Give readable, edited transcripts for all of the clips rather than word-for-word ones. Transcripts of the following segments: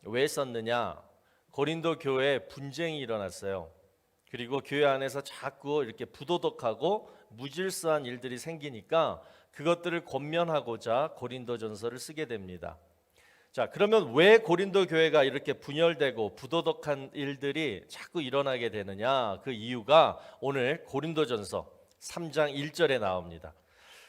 왜 썼느냐? 고린도 교회에 분쟁이 일어났어요. 그리고 교회 안에서 자꾸 이렇게 부도덕하고 무질서한 일들이 생기니까 그것들을 권면하고자 고린도전서를 쓰게 됩니다. 자, 그러면 왜 고린도 교회가 이렇게 분열되고 부도덕한 일들이 자꾸 일어나게 되느냐? 그 이유가 오늘 고린도전서 3장 1절에 나옵니다.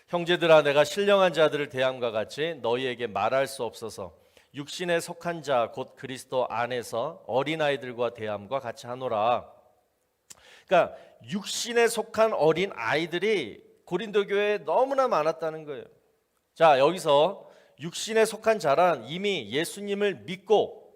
형제들아, 내가 신령한 자들을 대함과 같이 너희에게 말할 수 없어서 육신에 속한 자 곧 그리스도 안에서 어린아이들과 대함과 같이 하노라. 그러니까 육신에 속한 어린 아이들이 고린도 교회에 너무나 많았다는 거예요. 자, 여기서 육신에 속한 자란 이미 예수님을 믿고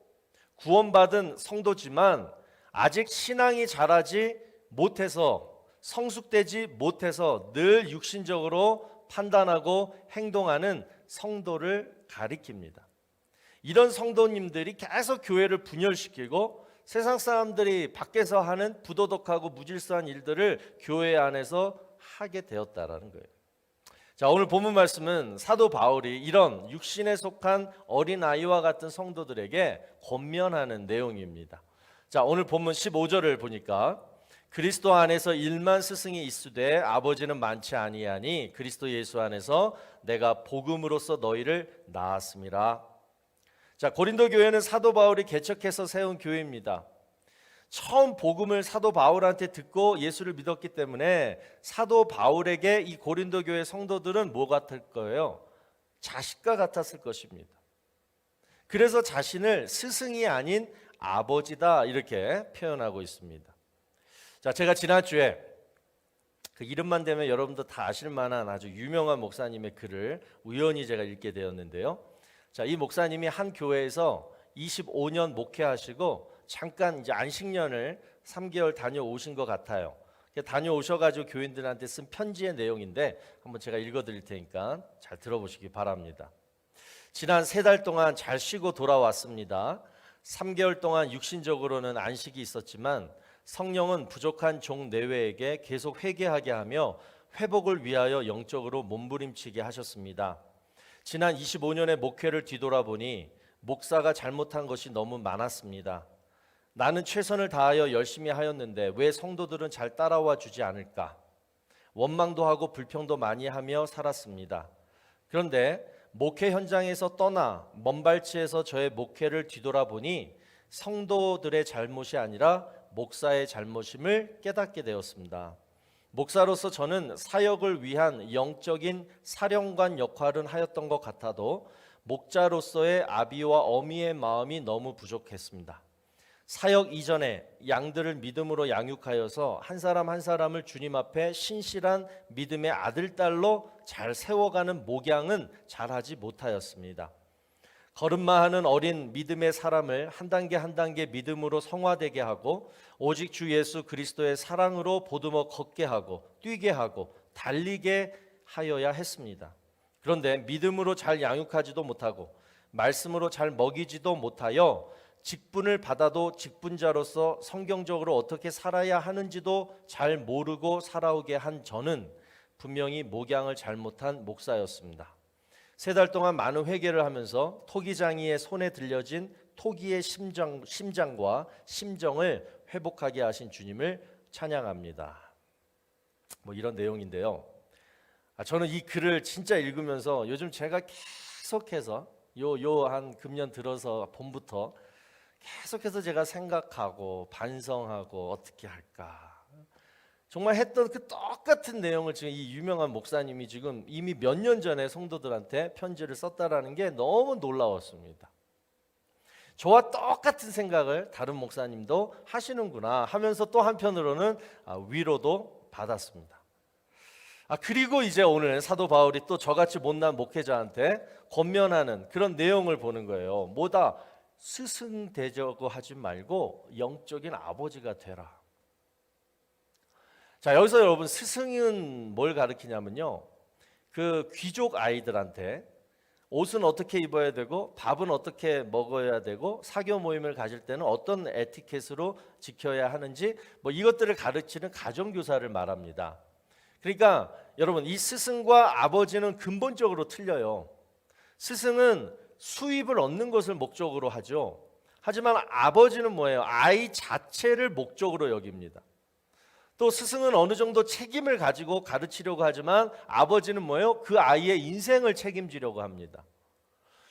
구원받은 성도지만 아직 신앙이 자라지 못해서 성숙되지 못해서 늘 육신적으로 판단하고 행동하는 성도를 가리킵니다. 이런 성도님들이 계속 교회를 분열시키고 세상 사람들이 밖에서 하는 부도덕하고 무질서한 일들을 교회 안에서 하게 되었다라는 거예요. 자, 오늘 본문 말씀은 사도 바울이 이런 육신에 속한 어린아이와 같은 성도들에게 권면하는 내용입니다. 자, 오늘 본문 15절을 보니까 그리스도 안에서 일만 스승이 있으되 아버지는 많지 아니하니 그리스도 예수 안에서 내가 복음으로써 너희를 낳았음이라. 자, 고린도 교회는 사도 바울이 개척해서 세운 교회입니다. 처음 복음을 사도 바울한테 듣고 예수를 믿었기 때문에 사도 바울에게 이 고린도 교회 성도들은 뭐 같을 거예요? 자식과 같았을 것입니다. 그래서 자신을 스승이 아닌 아버지다 이렇게 표현하고 있습니다. 자, 제가 지난주에 그 이름만 되면 여러분도 다 아실 만한 아주 유명한 목사님의 글을 우연히 제가 읽게 되었는데요. 자, 이 목사님이 한 교회에서 25년 목회하시고 잠깐 이제 안식년을 3개월 다녀오신 것 같아요. 다녀오셔가지고 교인들한테 쓴 편지의 내용인데 한번 제가 읽어드릴 테니까 잘 들어보시기 바랍니다. 지난 3달 동안 잘 쉬고 돌아왔습니다. 3개월 동안 육신적으로는 안식이 있었지만 성령은 부족한 종 내외에게 계속 회개하게 하며 회복을 위하여 영적으로 몸부림치게 하셨습니다. 지난 25년의 목회를 뒤돌아보니 목사가 잘못한 것이 너무 많았습니다. 나는 최선을 다하여 열심히 하였는데 왜 성도들은 잘 따라와 주지 않을까? 원망도 하고 불평도 많이 하며 살았습니다. 그런데 목회 현장에서 떠나 먼 발치에서 저의 목회를 뒤돌아보니 성도들의 잘못이 아니라 목사의 잘못임을 깨닫게 되었습니다. 목사로서 저는 사역을 위한 영적인 사령관 역할은 하였던 것 같아도 목자로서의 아비와 어미의 마음이 너무 부족했습니다. 사역 이전에 양들을 믿음으로 양육하여서 한 사람 한 사람을 주님 앞에 신실한 믿음의 아들, 딸로 잘 세워가는 목양은 잘하지 못하였습니다. 걸음마하는 어린 믿음의 사람을 한 단계 한 단계 믿음으로 성화되게 하고 오직 주 예수 그리스도의 사랑으로 보듬어 걷게 하고 뛰게 하고 달리게 하여야 했습니다. 그런데 믿음으로 잘 양육하지도 못하고 말씀으로 잘 먹이지도 못하여 직분을 받아도 직분자로서 성경적으로 어떻게 살아야 하는지도 잘 모르고 살아오게 한 저는 분명히 목양을 잘못한 목사였습니다. 3달 동안 많은 회개를 하면서 토기장이의 손에 들려진 토기의 심장과 심정을 회복하게 하신 주님을 찬양합니다. 뭐 이런 내용인데요. 저는 이 글을 진짜 읽으면서 요즘 제가 계속해서 한 금년 들어서 봄부터 계속해서 제가 생각하고 반성하고 어떻게 할까. 정말 했던 그 똑같은 내용을 지금 이 유명한 목사님이 지금 이미 몇 년 전에 성도들한테 편지를 썼다라는 게 너무 놀라웠습니다. 저와 똑같은 생각을 다른 목사님도 하시는구나 하면서 또 한편으로는 위로도 받았습니다. 그리고 이제 오늘 사도 바울이 또 저같이 못난 목회자한테 권면하는 그런 내용을 보는 거예요. 뭐다? 스승 되자고 하지 말고 영적인 아버지가 되라. 자, 여기서 여러분 스승은 뭘 가르치냐면요, 그 귀족 아이들한테 옷은 어떻게 입어야 되고 밥은 어떻게 먹어야 되고 사교 모임을 가질 때는 어떤 에티켓으로 지켜야 하는지 뭐 이것들을 가르치는 가정교사를 말합니다. 그러니까 여러분, 이 스승과 아버지는 근본적으로 틀려요. 스승은 수입을 얻는 것을 목적으로 하죠. 하지만 아버지는 뭐예요? 아이 자체를 목적으로 여깁니다. 또 스승은 어느 정도 책임을 가지고 가르치려고 하지만 아버지는 뭐예요? 그 아이의 인생을 책임지려고 합니다.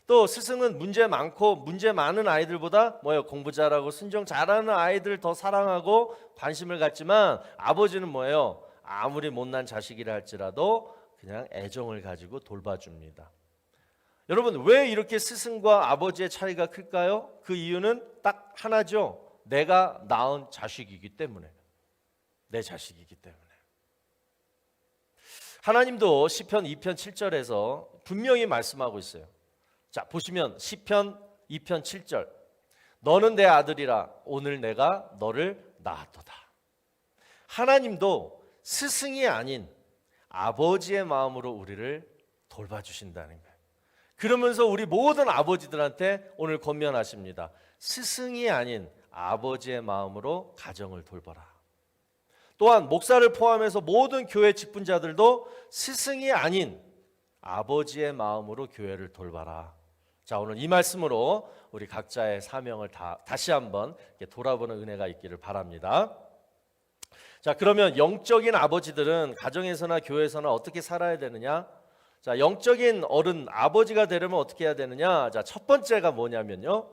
또 스승은 문제 많고 문제 많은 아이들보다 뭐예요? 공부 잘하고 순종 잘하는 아이들을 더 사랑하고 관심을 갖지만 아버지는 뭐예요? 아무리 못난 자식이라 할지라도 그냥 애정을 가지고 돌봐줍니다. 여러분, 왜 이렇게 스승과 아버지의 차이가 클까요? 그 이유는 딱 하나죠. 내가 낳은 자식이기 때문에. 내 자식이기 때문에. 하나님도 시편 2편 7절에서 분명히 말씀하고 있어요. 자, 보시면 시편 2편 7절. 너는 내 아들이라 오늘 내가 너를 낳았도다. 하나님도 스승이 아닌 아버지의 마음으로 우리를 돌봐주신다는 거예요. 그러면서 우리 모든 아버지들한테 오늘 권면하십니다. 스승이 아닌 아버지의 마음으로 가정을 돌봐라. 또한 목사를 포함해서 모든 교회 직분자들도 스승이 아닌 아버지의 마음으로 교회를 돌봐라. 자, 오늘 이 말씀으로 우리 각자의 사명을 다시 한번 돌아보는 은혜가 있기를 바랍니다. 자, 그러면 영적인 아버지들은 가정에서나 교회에서나 어떻게 살아야 되느냐? 자, 영적인 어른 아버지가 되려면 어떻게 해야 되느냐? 자, 첫 번째가 뭐냐면요,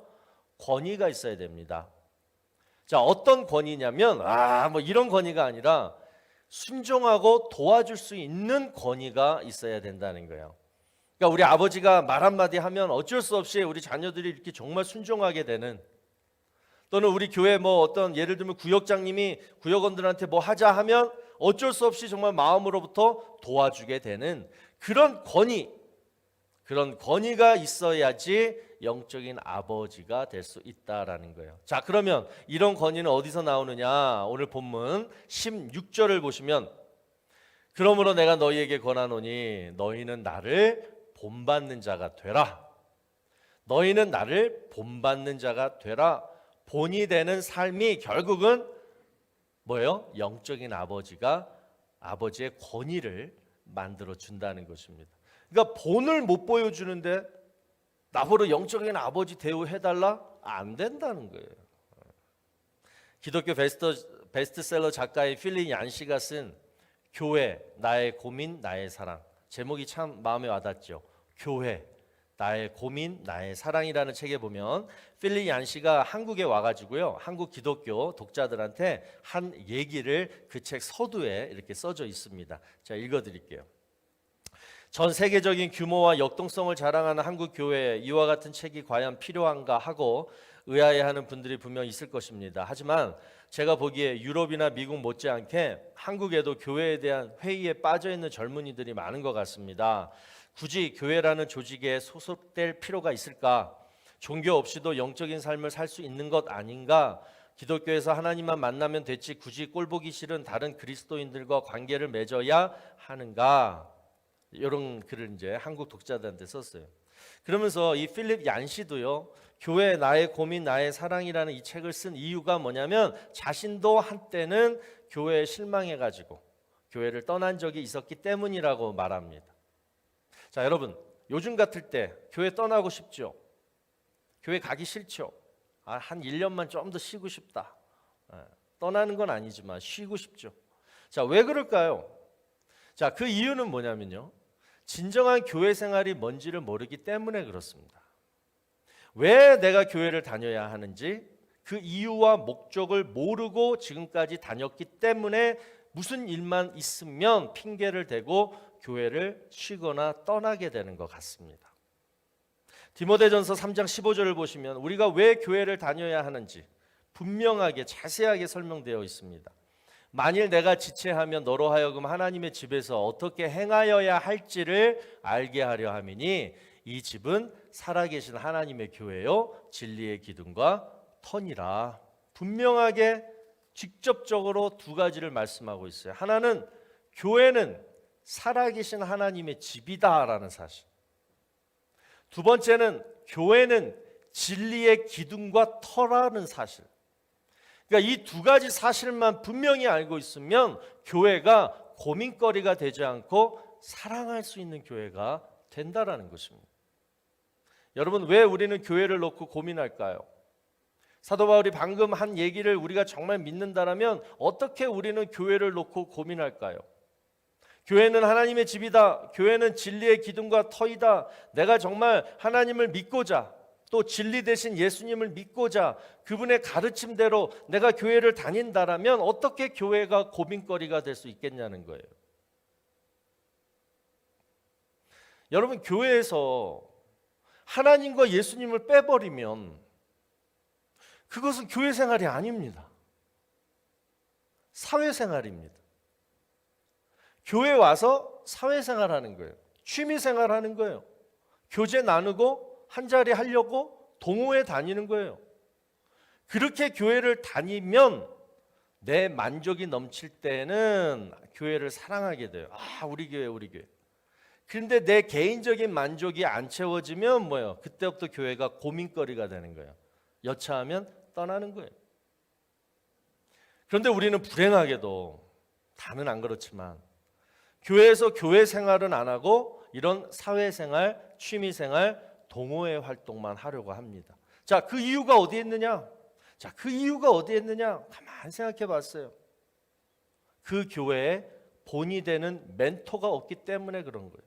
권위가 있어야 됩니다. 자, 어떤 권위냐면 뭐 이런 권위가 아니라 순종하고 도와줄 수 있는 권위가 있어야 된다는 거예요. 그러니까 우리 아버지가 말 한마디 하면 어쩔 수 없이 우리 자녀들이 이렇게 정말 순종하게 되는, 또는 우리 교회 뭐 어떤 예를 들면 구역장님이 구역원들한테 뭐 하자 하면 어쩔 수 없이 정말 마음으로부터 도와주게 되는 그런 권위가 있어야지 영적인 아버지가 될 수 있다라는 거예요. 자, 그러면 이런 권위는 어디서 나오느냐? 오늘 본문 16절을 보시면, 그러므로 내가 너희에게 권하노니 너희는 나를 본받는 자가 되라. 너희는 나를 본받는 자가 되라. 본이 되는 삶이 결국은 뭐예요? 영적인 아버지의 권위를 만들어 준다는 것입니다. 그러니까 본을 못 보여주는데 나보고 영적인 아버지 대우해달라? 안 된다는 거예요. 기독교 베스트셀러 작가의 필립 얀시가 쓴 교회, 나의 고민, 나의 사랑, 제목이 참 마음에 와닿죠. 교회, 나의 고민, 나의 사랑이라는 책에 보면 필립 얀시가 한국에 와가지고요, 한국 기독교 독자들한테 한 얘기를 그 책 서두에 이렇게 써져 있습니다. 자, 읽어드릴게요. 전 세계적인 규모와 역동성을 자랑하는 한국 교회에 이와 같은 책이 과연 필요한가 하고 의아해하는 분들이 분명 있을 것입니다. 하지만 제가 보기에 유럽이나 미국 못지않게 한국에도 교회에 대한 회의에 빠져있는 젊은이들이 많은 것 같습니다. 굳이 교회라는 조직에 소속될 필요가 있을까? 종교 없이도 영적인 삶을 살 수 있는 것 아닌가? 기독교에서 하나님만 만나면 됐지 굳이 꼴보기 싫은 다른 그리스도인들과 관계를 맺어야 하는가? 이런 글을 이제 한국 독자들한테 썼어요. 그러면서 이 필립 얀시도요, 교회 나의 고민 나의 사랑이라는 이 책을 쓴 이유가 뭐냐면 자신도 한때는 교회에 실망해가지고 교회를 떠난 적이 있었기 때문이라고 말합니다. 자, 여러분, 요즘 같을 때 교회 떠나고 싶죠? 교회 가기 싫죠? 한 1년만 좀 더 쉬고 싶다. 떠나는 건 아니지만 쉬고 싶죠. 자, 왜 그럴까요? 자, 그 이유는 뭐냐면요, 진정한 교회 생활이 뭔지를 모르기 때문에 그렇습니다. 왜 내가 교회를 다녀야 하는지 그 이유와 목적을 모르고 지금까지 다녔기 때문에 무슨 일만 있으면 핑계를 대고 교회를 쉬거나 떠나게 되는 것 같습니다. 디모데전서 3장 15절을 보시면 우리가 왜 교회를 다녀야 하는지 분명하게 자세하게 설명되어 있습니다. 만일 내가 지체하면 너로 하여금 하나님의 집에서 어떻게 행하여야 할지를 알게 하려 함이니 이 집은 살아계신 하나님의 교회요 진리의 기둥과 터니라. 분명하게 직접적으로 두 가지를 말씀하고 있어요. 하나는 교회는 살아계신 하나님의 집이다라는 사실. 두 번째는 교회는 진리의 기둥과 터라는 사실. 그러니까 이 두 가지 사실만 분명히 알고 있으면 교회가 고민거리가 되지 않고 사랑할 수 있는 교회가 된다라는 것입니다. 여러분, 왜 우리는 교회를 놓고 고민할까요? 사도 바울이 방금 한 얘기를 우리가 정말 믿는다라면 어떻게 우리는 교회를 놓고 고민할까요? 교회는 하나님의 집이다. 교회는 진리의 기둥과 터이다. 내가 정말 하나님을 믿고자, 또 진리 대신 예수님을 믿고자 그분의 가르침대로 내가 교회를 다닌다라면 어떻게 교회가 고민거리가 될 수 있겠냐는 거예요. 여러분, 교회에서 하나님과 예수님을 빼버리면 그것은 교회 생활이 아닙니다. 사회생활입니다. 교회 와서 사회생활하는 거예요. 취미생활하는 거예요. 교제 나누고 한자리 하려고 동호회 다니는 거예요. 그렇게 교회를 다니면 내 만족이 넘칠 때는 교회를 사랑하게 돼요. 아, 우리 교회, 우리 교회. 그런데 내 개인적인 만족이 안 채워지면 뭐예요? 그때부터 교회가 고민거리가 되는 거예요. 여차하면 떠나는 거예요. 그런데 우리는 불행하게도, 다는 안 그렇지만 교회에서 교회 생활은 안 하고 이런 사회생활, 취미생활, 동호회 활동만 하려고 합니다. 자, 그 이유가 어디에 있느냐? 가만히 생각해 봤어요. 그 교회에 본이 되는 멘토가 없기 때문에 그런 거예요.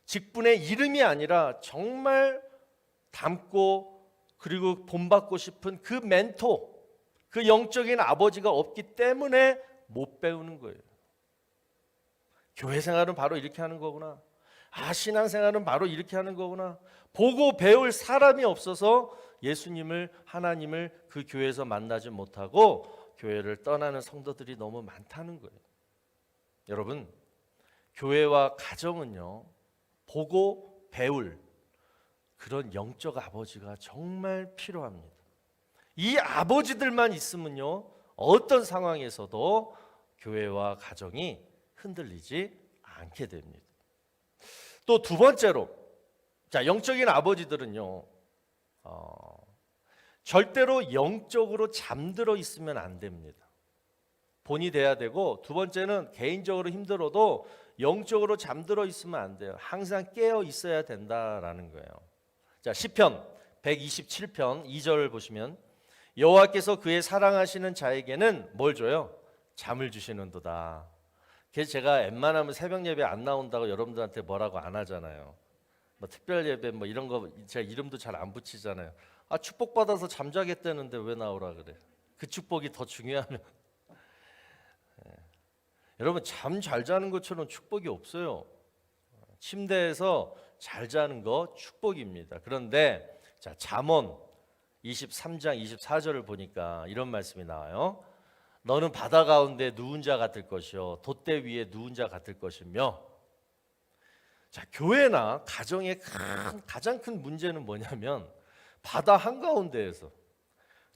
직분의 이름이 아니라 정말 닮고 그리고 본받고 싶은 그 멘토, 그 영적인 아버지가 없기 때문에 못 배우는 거예요. 교회 생활은 바로 이렇게 하는 거구나. 아, 신앙생활은 바로 이렇게 하는 거구나. 보고 배울 사람이 없어서 예수님을, 하나님을 그 교회에서 만나지 못하고 교회를 떠나는 성도들이 너무 많다는 거예요. 여러분, 교회와 가정은요, 보고 배울 그런 영적 아버지가 정말 필요합니다. 이 아버지들만 있으면요, 어떤 상황에서도 교회와 가정이 흔들리지 않게 됩니다. 또 두 번째로, 자, 영적인 아버지들은요, 절대로 영적으로 잠들어 있으면 안 됩니다. 본이 돼야 되고, 두 번째는 개인적으로 힘들어도 영적으로 잠들어 있으면 안 돼요. 항상 깨어 있어야 된다라는 거예요. 자, 시편 127편 2절을 보시면 여호와께서 그의 사랑하시는 자에게는 뭘 줘요? 잠을 주시는도다. 그래서 제가 웬만하면 새벽 예배 안 나온다고 여러분들한테 뭐라고 안 하잖아요. 뭐 특별 예배 뭐 이런 거 제가 이름도 잘 안 붙이잖아요. 아, 축복받아서 잠자겠다는데 왜 나오라 그래? 그 축복이 더 중요하면. 여러분, 잠 잘 자는 것처럼 축복이 없어요. 침대에서 잘 자는 거 축복입니다. 그런데 자, 잠언 23장 24절을 보니까 이런 말씀이 나와요. 너는 바다 가운데 누운 자 같을 것이요 돛대 위에 누운 자 같을 것이며. 자, 교회나 가정의 가장 큰 문제는 뭐냐면 바다 한가운데에서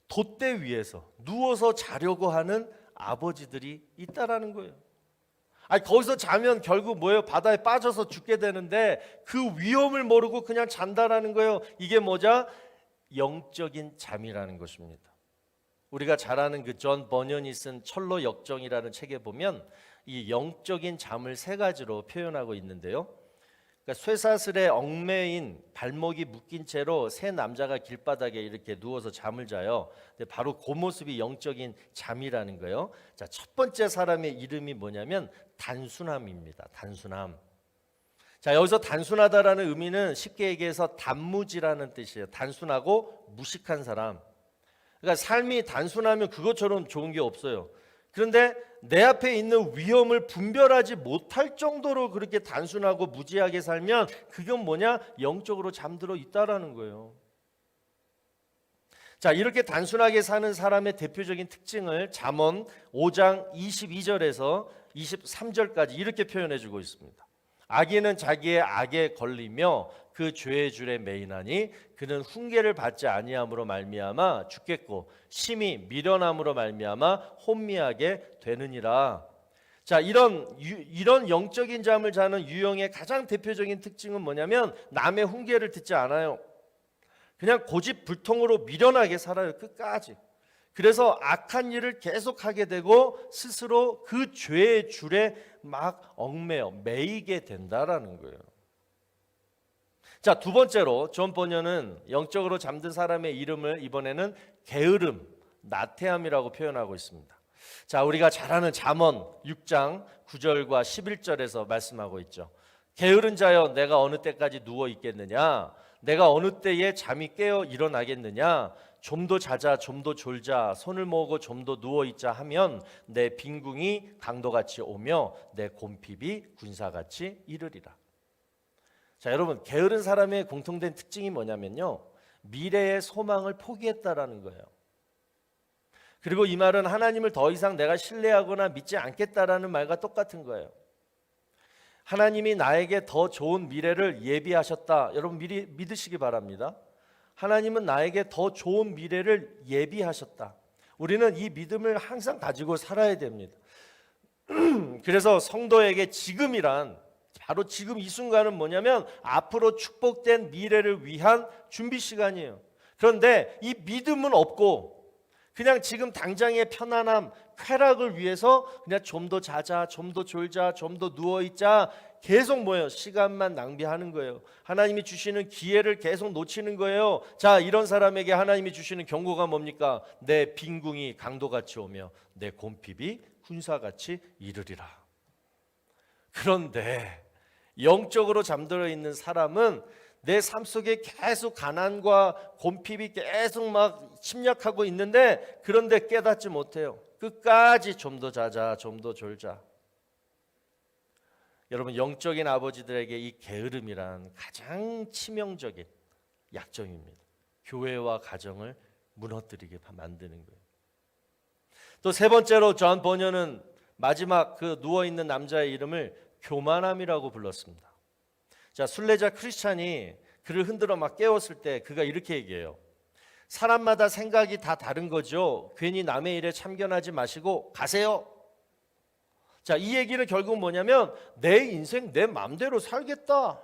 돛대 위에서 누워서 자려고 하는 아버지들이 있다라는 거예요. 아니, 거기서 자면 결국 뭐예요? 바다에 빠져서 죽게 되는데 그 위험을 모르고 그냥 잔다라는 거예요. 이게 뭐죠? 영적인 잠이라는 것입니다. 우리가 잘 아는 그 존 버년이 쓴 철로 역정이라는 책에 보면 이 영적인 잠을 세 가지로 표현하고 있는데요. 그러니까 쇠사슬에 얽매인 발목이 묶인 채로 세 남자가 길바닥에 이렇게 누워서 잠을 자요. 근데 바로 그 모습이 영적인 잠이라는 거예요. 자, 첫 번째 사람의 이름이 뭐냐면 단순함입니다. 단순함. 자, 여기서 단순하다라는 의미는 쉽게 얘기해서 단무지라는 뜻이에요. 단순하고 무식한 사람. 그러니까 삶이 단순하면 그것처럼 좋은 게 없어요. 그런데 내 앞에 있는 위험을 분별하지 못할 정도로 그렇게 단순하고 무지하게 살면 그건 뭐냐? 영적으로 잠들어 있다라는 거예요. 자, 이렇게 단순하게 사는 사람의 대표적인 특징을 잠언 5장 22절에서 23절까지 이렇게 표현해 주고 있습니다. 악인은 자기의 악에 걸리며 그 죄의 줄에 매이나니 그는 훈계를 받지 아니함으로 말미암아 죽겠고 심히 미련함으로 말미암아 혼미하게 되느니라. 자, 이런 영적인 잠을 자는 유형의 가장 대표적인 특징은 뭐냐면 남의 훈계를 듣지 않아요. 그냥 고집불통으로 미련하게 살아요. 끝까지. 그래서 악한 일을 계속하게 되고 스스로 그 죄의 줄에 막 얽매여 매이게 된다라는 거예요. 자, 두 번째로 존 번연은 영적으로 잠든 사람의 이름을 이번에는 게으름, 나태함이라고 표현하고 있습니다. 자, 우리가 잘 아는 잠언 6장 9절과 11절에서 말씀하고 있죠. 게으른 자여 내가 어느 때까지 누워 있겠느냐? 내가 어느 때에 잠이 깨어 일어나겠느냐? 좀 더 자자, 좀 더 졸자, 손을 모으고 좀 더 누워 있자 하면 내 빈궁이 강도같이 오며 내 곰핍이 군사같이 이르리라. 자, 여러분, 게으른 사람의 공통된 특징이 뭐냐면요, 미래의 소망을 포기했다라는 거예요. 그리고 이 말은 하나님을 더 이상 내가 신뢰하거나 믿지 않겠다라는 말과 똑같은 거예요. 하나님이 나에게 더 좋은 미래를 예비하셨다. 여러분 미리 믿으시기 바랍니다. 하나님은 나에게 더 좋은 미래를 예비하셨다. 우리는 이 믿음을 항상 가지고 살아야 됩니다. 그래서 성도에게 지금이란 바로 지금 이 순간은 뭐냐면 앞으로 축복된 미래를 위한 준비 시간이에요. 그런데 이 믿음은 없고 그냥 지금 당장의 편안함, 쾌락을 위해서 그냥 좀 더 자자, 좀 더 졸자, 좀 더 누워있자 계속 뭐예요? 시간만 낭비하는 거예요. 하나님이 주시는 기회를 계속 놓치는 거예요. 자, 이런 사람에게 하나님이 주시는 경고가 뭡니까? 내 빈궁이 강도같이 오며 내 곰핍이 군사같이 이르리라. 그런데 영적으로 잠들어 있는 사람은 내 삶 속에 계속 가난과 곰핍이 계속 막 침략하고 있는데 그런데 깨닫지 못해요. 끝까지 좀 더 자자, 좀 더 졸자. 여러분, 영적인 아버지들에게 이 게으름이란 가장 치명적인 약점입니다. 교회와 가정을 무너뜨리게 만드는 거예요. 또 세 번째로 존 번연은 마지막 그 누워있는 남자의 이름을 교만함이라고 불렀습니다. 자, 순례자 크리스찬이 그를 흔들어 막 깨웠을 때 그가 이렇게 얘기해요. 사람마다 생각이 다 다른 거죠. 괜히 남의 일에 참견하지 마시고 가세요. 자, 이 얘기는 결국 뭐냐면 내 인생 내 마음대로 살겠다.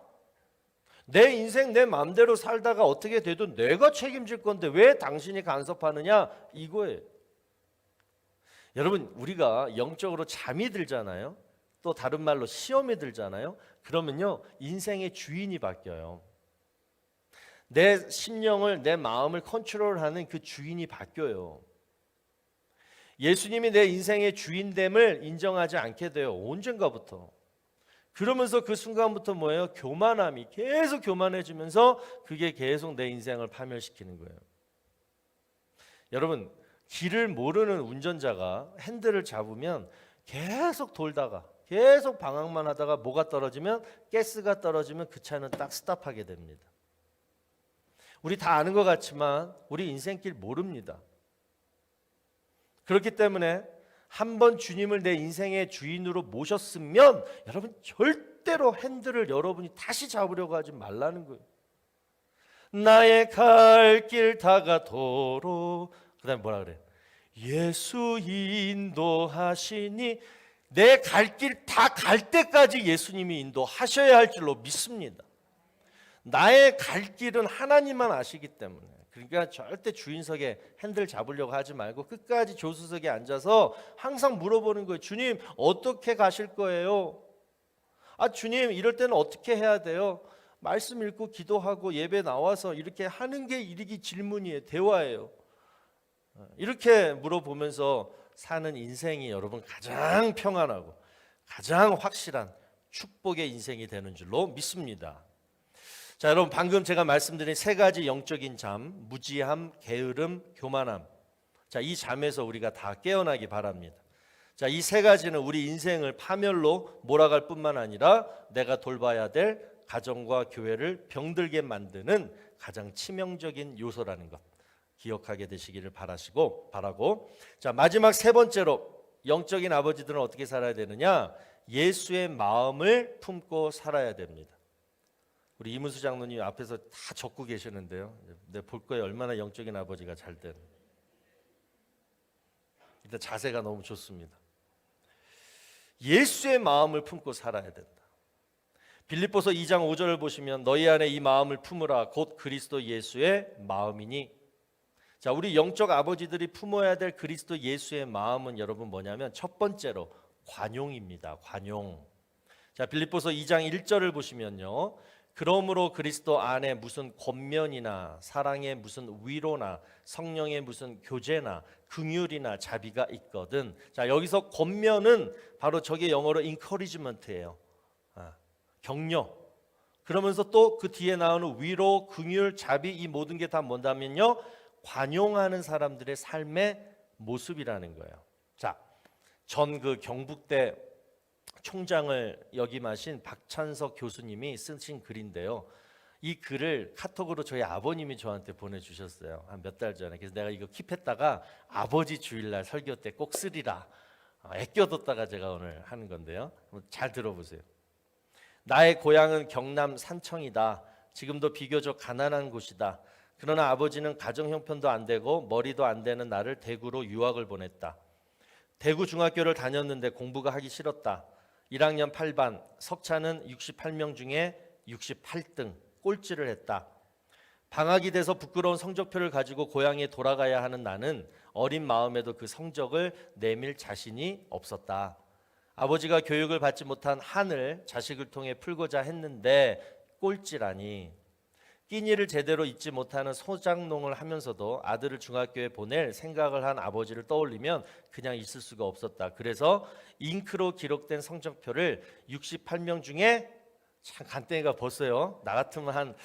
내 인생 내 마음대로 살다가 어떻게 돼도 내가 책임질 건데 왜 당신이 간섭하느냐 이거예요. 여러분, 우리가 영적으로 잠이 들잖아요. 또 다른 말로 시험이 들잖아요. 그러면요 인생의 주인이 바뀌어요. 내 심령을 내 마음을 컨트롤하는 그 주인이 바뀌어요. 예수님이 내 인생의 주인됨을 인정하지 않게 돼요. 언젠가부터. 그러면서 그 순간부터 뭐예요? 교만함이 계속 교만해지면서 그게 계속 내 인생을 파멸시키는 거예요. 여러분, 길을 모르는 운전자가 핸들을 잡으면 계속 돌다가 계속 방황만 하다가 뭐가 떨어지면 가스가 떨어지면 그 차는 딱 스탑하게 됩니다. 우리 다 아는 것 같지만 우리 인생길 모릅니다. 그렇기 때문에 한번 주님을 내 인생의 주인으로 모셨으면 여러분 절대로 핸들을 여러분이 다시 잡으려고 하지 말라는 거예요. 나의 갈 길 다가도록 그 다음에 뭐라 그래요? 예수 인도하시니 내 갈 길 다 갈 때까지 예수님이 인도하셔야 할 줄로 믿습니다. 나의 갈 길은 하나님만 아시기 때문에 그러니까 절대 주인석에 핸들 잡으려고 하지 말고 끝까지 조수석에 앉아서 항상 물어보는 거예요. 주님 어떻게 가실 거예요? 아 주님 이럴 때는 어떻게 해야 돼요? 말씀 읽고 기도하고 예배 나와서 이렇게 하는 게 이게 질문이에요. 대화예요. 이렇게 물어보면서 사는 인생이 여러분 가장 평안하고 가장 확실한 축복의 인생이 되는 줄로 믿습니다. 자, 여러분 방금 제가 말씀드린 세 가지 영적인 잠, 무지함, 게으름, 교만함. 자, 이 잠에서 우리가 다 깨어나기 바랍니다. 자, 이 세 가지는 우리 인생을 파멸로 몰아갈 뿐만 아니라 내가 돌봐야 될 가정과 교회를 병들게 만드는 가장 치명적인 요소라는 것 기억하게 되시기를 바라고. 자, 마지막 세 번째로 영적인 아버지들은 어떻게 살아야 되느냐? 예수의 마음을 품고 살아야 됩니다. 우리 이문수 장로님 앞에서 다 적고 계시는데요. 내가 볼 거예요. 얼마나 영적인 아버지가 잘 된. 일단 자세가 너무 좋습니다. 예수의 마음을 품고 살아야 된다. 빌립보서 2장 5절을 보시면 너희 안에 이 마음을 품으라 곧 그리스도 예수의 마음이니. 자, 우리 영적 아버지들이 품어야 될 그리스도 예수의 마음은 여러분 뭐냐면 첫 번째로 관용입니다. 관용. 자, 빌립보서 2장 1절을 보시면요. 그러므로 그리스도 안에 무슨 권면이나 사랑의 무슨 위로나 성령의 무슨 교제나 긍휼이나 자비가 있거든. 자, 여기서 권면은 바로 저게 영어로 encouragement예요. 격려. 그러면서 또 그 뒤에 나오는 위로, 긍휼, 자비, 이 모든 게 다 뭔다면요, 관용하는 사람들의 삶의 모습이라는 거예요. 자, 전 그 경북대 총장을 역임하신 박찬석 교수님이 쓰신 글인데요. 이 글을 카톡으로 저희 아버님이 저한테 보내주셨어요. 한 몇 달 전에. 그래서 내가 이거 킵했다가 아버지 주일날 설교 때 꼭 쓰리라 애껴뒀다가 제가 오늘 하는 건데요. 잘 들어보세요. 나의 고향은 경남 산청이다. 지금도 비교적 가난한 곳이다. 그러나 아버지는 가정 형편도 안 되고 머리도 안 되는 나를 대구로 유학을 보냈다. 대구 중학교를 다녔는데 공부가 하기 싫었다. 1학년 8반, 석차는 68명 중에 68등, 꼴찌를 했다. 방학이 돼서 부끄러운 성적표를 가지고 고향에 돌아가야 하는 나는 어린 마음에도 그 성적을 내밀 자신이 없었다. 아버지가 교육을 받지 못한 한을 자식을 통해 풀고자 했는데 꼴찌라니. 끼니를 제대로 잊지 못하는 소장농을 하면서도 아들을 중학교에 보낼 생각을 한 아버지를 떠올리면 그냥 있을 수가 없었다. 그래서 잉크로 기록된 성적표를 68명 중에 참 간땡이가 벌써요. 나 같으면 한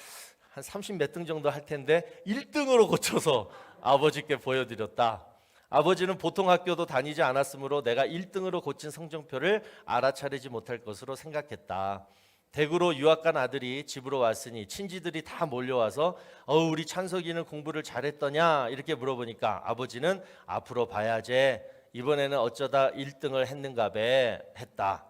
30 몇 등 정도 할 텐데 1등으로 고쳐서 아버지께 보여드렸다. 아버지는 보통 학교도 다니지 않았으므로 내가 1등으로 고친 성적표를 알아차리지 못할 것으로 생각했다. 대구로 유학 간 아들이 집으로 왔으니 친지들이 다 몰려와서 우리 찬석이는 공부를 잘했더냐 이렇게 물어보니까 아버지는 앞으로 봐야지, 이번에는 어쩌다 1등을 했는가배 했다.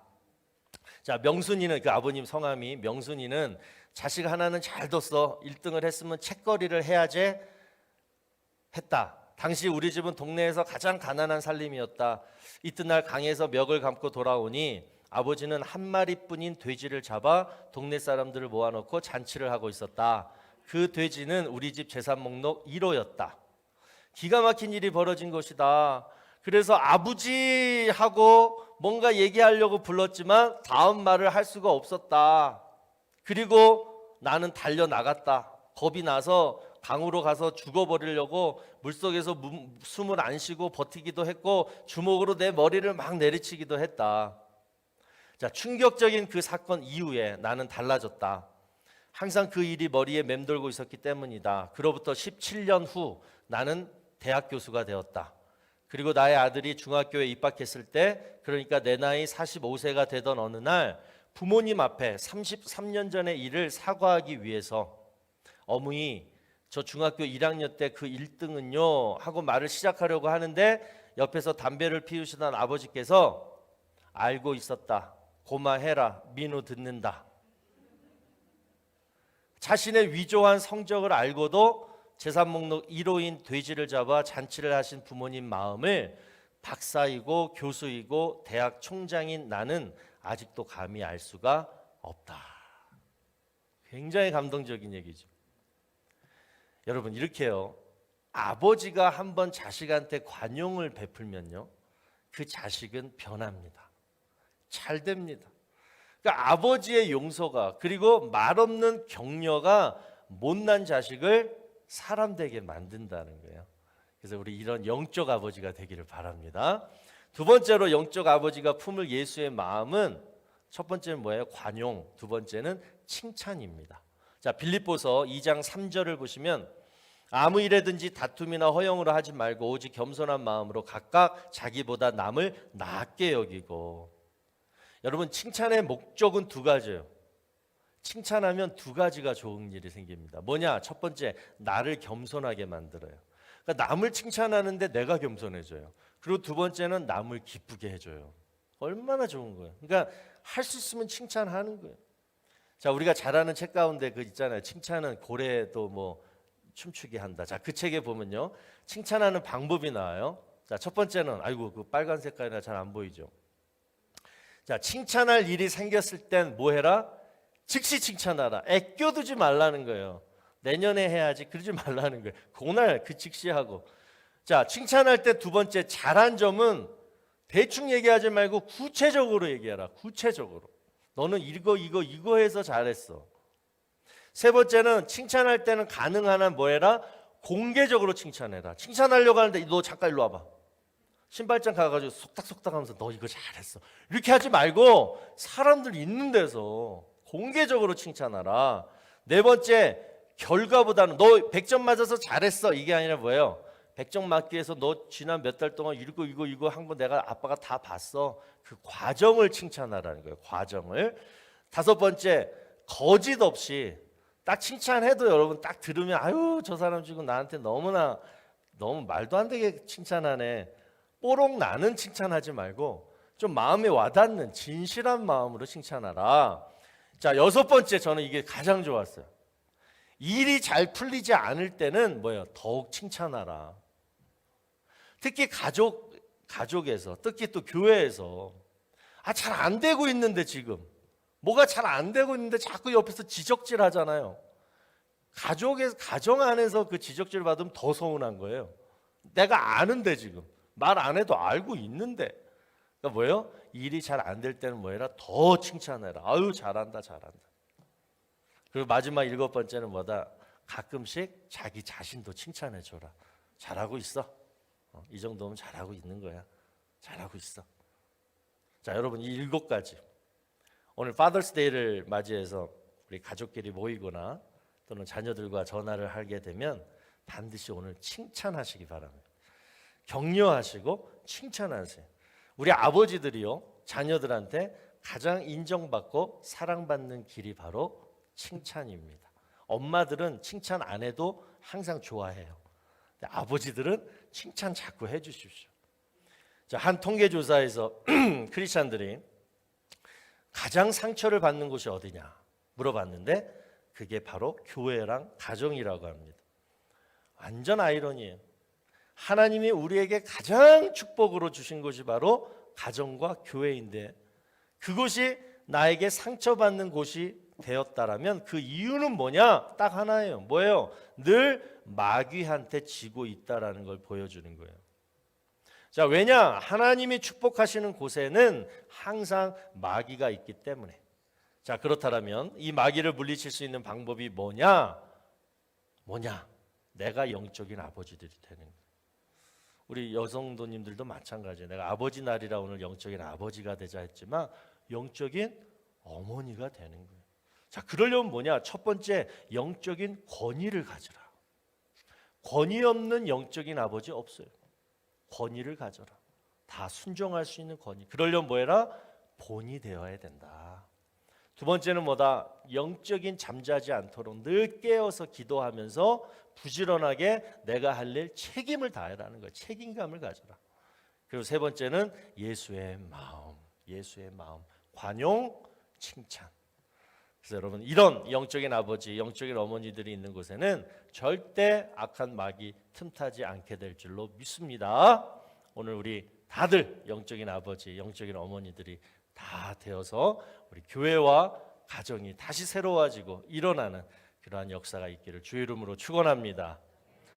자, 명순이는, 그 아버님 성함이 명순이는 자식 하나는 잘 뒀어. 1등을 했으면 책거리를 해야지 했다. 당시 우리 집은 동네에서 가장 가난한 살림이었다. 이튿날 강에서 멱을 감고 돌아오니 아버지는 한 마리뿐인 돼지를 잡아 동네 사람들을 모아놓고 잔치를 하고 있었다. 그 돼지는 우리 집 재산 목록 1호였다. 기가 막힌 일이 벌어진 것이다. 그래서 아버지 하고 뭔가 얘기하려고 불렀지만 다음 말을 할 수가 없었다. 그리고 나는 달려나갔다. 겁이 나서 강으로 가서 죽어버리려고 물속에서 숨을 안 쉬고 버티기도 했고 주먹으로 내 머리를 막 내리치기도 했다. 자, 충격적인 그 사건 이후에 나는 달라졌다. 항상 그 일이 머리에 맴돌고 있었기 때문이다. 그로부터 17년 후 나는 대학 교수가 되었다. 그리고 나의 아들이 중학교에 입학했을 때, 그러니까 내 나이 45세가 되던 어느 날 부모님 앞에 33년 전의 일을 사과하기 위해서 어머니, 저 중학교 1학년 때 그 1등은요 하고 말을 시작하려고 하는데 옆에서 담배를 피우시던 아버지께서 알고 있었다. 고마해라. 민우 듣는다. 자신의 위조한 성적을 알고도 재산 목록 1호인 돼지를 잡아 잔치를 하신 부모님 마음을 박사이고 교수이고 대학 총장인 나는 아직도 감히 알 수가 없다. 굉장히 감동적인 얘기죠. 여러분, 이렇게요. 아버지가 한번 자식한테 관용을 베풀면요, 그 자식은 변합니다. 잘 됩니다. 그러니까 아버지의 용서가, 그리고 말없는 격려가 못난 자식을 사람 되게 만든다는 거예요. 그래서 우리 이런 영적 아버지가 되기를 바랍니다. 두 번째로 영적 아버지가 품을 예수의 마음은, 첫 번째는 뭐예요? 관용. 두 번째는 칭찬입니다. 자, 빌립보서 2장 3절을 보시면 아무 일에든지 다툼이나 허영으로 하지 말고 오직 겸손한 마음으로 각각 자기보다 남을 낮게 여기고. 여러분, 칭찬의 목적은 두 가지예요. 칭찬하면 두 가지가 좋은 일이 생깁니다. 뭐냐? 첫 번째, 나를 겸손하게 만들어요. 그러니까 남을 칭찬하는데 내가 겸손해져요. 그리고 두 번째는 남을 기쁘게 해줘요. 얼마나 좋은 거예요. 그러니까 할 수 있으면 칭찬하는 거예요. 자, 우리가 잘 아는 책 가운데 그 있잖아요. 칭찬은 고래도 뭐 춤추게 한다. 자, 그 책에 보면요, 칭찬하는 방법이 나와요. 자, 첫 번째는, 아이고 그 빨간 색깔이라 잘 안 보이죠. 자, 칭찬할 일이 생겼을 땐 뭐 해라? 즉시 칭찬하라. 애껴두지 말라는 거예요. 내년에 해야지 그러지 말라는 거예요. 그날 그 즉시 하고. 자, 칭찬할 때 두 번째, 잘한 점은 대충 얘기하지 말고 구체적으로 얘기하라. 구체적으로. 너는 이거 해서 잘했어. 세 번째는 칭찬할 때는 가능한 한 뭐 해라? 공개적으로 칭찬해라. 칭찬하려고 하는데 너 잠깐 일로 와봐. 신발장 가가지고 속닥속닥 하면서 너 이거 잘했어. 이렇게 하지 말고 사람들 있는 데서 공개적으로 칭찬하라. 네 번째, 결과보다는 너 100점 맞아서 잘했어. 이게 아니라 뭐예요? 100점 맞기 위해서 너 지난 몇 달 동안 이거 한 거 내가 아빠가 다 봤어. 그 과정을 칭찬하라는 거예요. 과정을. 다섯 번째, 거짓 없이 딱 칭찬해도 여러분 딱 들으면 아유 저 사람 지금 나한테 너무 말도 안 되게 칭찬하네. 뽀록 나는 칭찬하지 말고 좀 마음에 와닿는 진실한 마음으로 칭찬하라. 자, 여섯 번째, 저는 이게 가장 좋았어요. 일이 잘 풀리지 않을 때는 뭐예요? 더욱 칭찬하라. 특히 가족에서, 특히 또 교회에서 잘 안 되고 있는데 지금 뭐가 잘 안 되고 있는데 자꾸 옆에서 지적질 하잖아요. 가정 안에서 그 지적질 받으면 더 서운한 거예요. 내가 아는데 지금 말 안 해도 알고 있는데. 그러니까 뭐예요? 일이 잘 안 될 때는 뭐해라? 더 칭찬해라. 아유 잘한다. 그리고 마지막 일곱 번째는 뭐다? 가끔씩 자기 자신도 칭찬해줘라. 잘하고 있어. 이 정도면 잘하고 있는 거야. 잘하고 있어. 자, 여러분, 이 일곱 가지. 오늘 파더스데이를 맞이해서 우리 가족끼리 모이거나 또는 자녀들과 전화를 하게 되면 반드시 오늘 칭찬하시기 바랍니다. 격려하시고 칭찬하세요. 우리 아버지들이요, 자녀들한테 가장 인정받고 사랑받는 길이 바로 칭찬입니다. 엄마들은 칭찬 안 해도 항상 좋아해요. 근데 아버지들은 칭찬 자꾸 해주십시오. 자, 한 통계조사에서 크리스찬들이 가장 상처를 받는 곳이 어디냐 물어봤는데 그게 바로 교회랑 가정이라고 합니다. 완전 아이러니예요. 하나님이 우리에게 가장 축복으로 주신 곳이 바로 가정과 교회인데 그곳이 나에게 상처받는 곳이 되었다라면 그 이유는 뭐냐? 딱 하나예요. 뭐예요? 늘 마귀한테 지고 있다라는 걸 보여주는 거예요. 자, 왜냐? 하나님이 축복하시는 곳에는 항상 마귀가 있기 때문에. 자, 그렇다면 이 마귀를 물리칠 수 있는 방법이 뭐냐? 내가 영적인 아버지들이 되는 거예요. 우리 여성도님들도 마찬가지예요. 내가 아버지 날이라 오늘 영적인 아버지가 되자 했지만 영적인 어머니가 되는 거예요. 자, 그러려면 뭐냐? 첫 번째, 영적인 권위를 가져라. 권위 없는 영적인 아버지 없어요. 권위를 가져라. 다 순종할 수 있는 권위. 그러려면 뭐해라? 본이 되어야 된다. 두 번째는 뭐다? 영적인 잠자지 않도록 늘 깨어서 기도하면서 부지런하게 내가 할 일 책임을 다해라는 거예요. 책임감을 가져라. 그리고 세 번째는 예수의 마음. 관용, 칭찬. 그래서 여러분, 이런 영적인 아버지, 영적인 어머니들이 있는 곳에는 절대 악한 마귀 틈타지 않게 될 줄로 믿습니다. 오늘 우리 다들 영적인 아버지, 영적인 어머니들이 다 되어서 우리 교회와 가정이 다시 새로워지고 일어나는 그러한 역사가 있기를 주의 이름으로 축원합니다.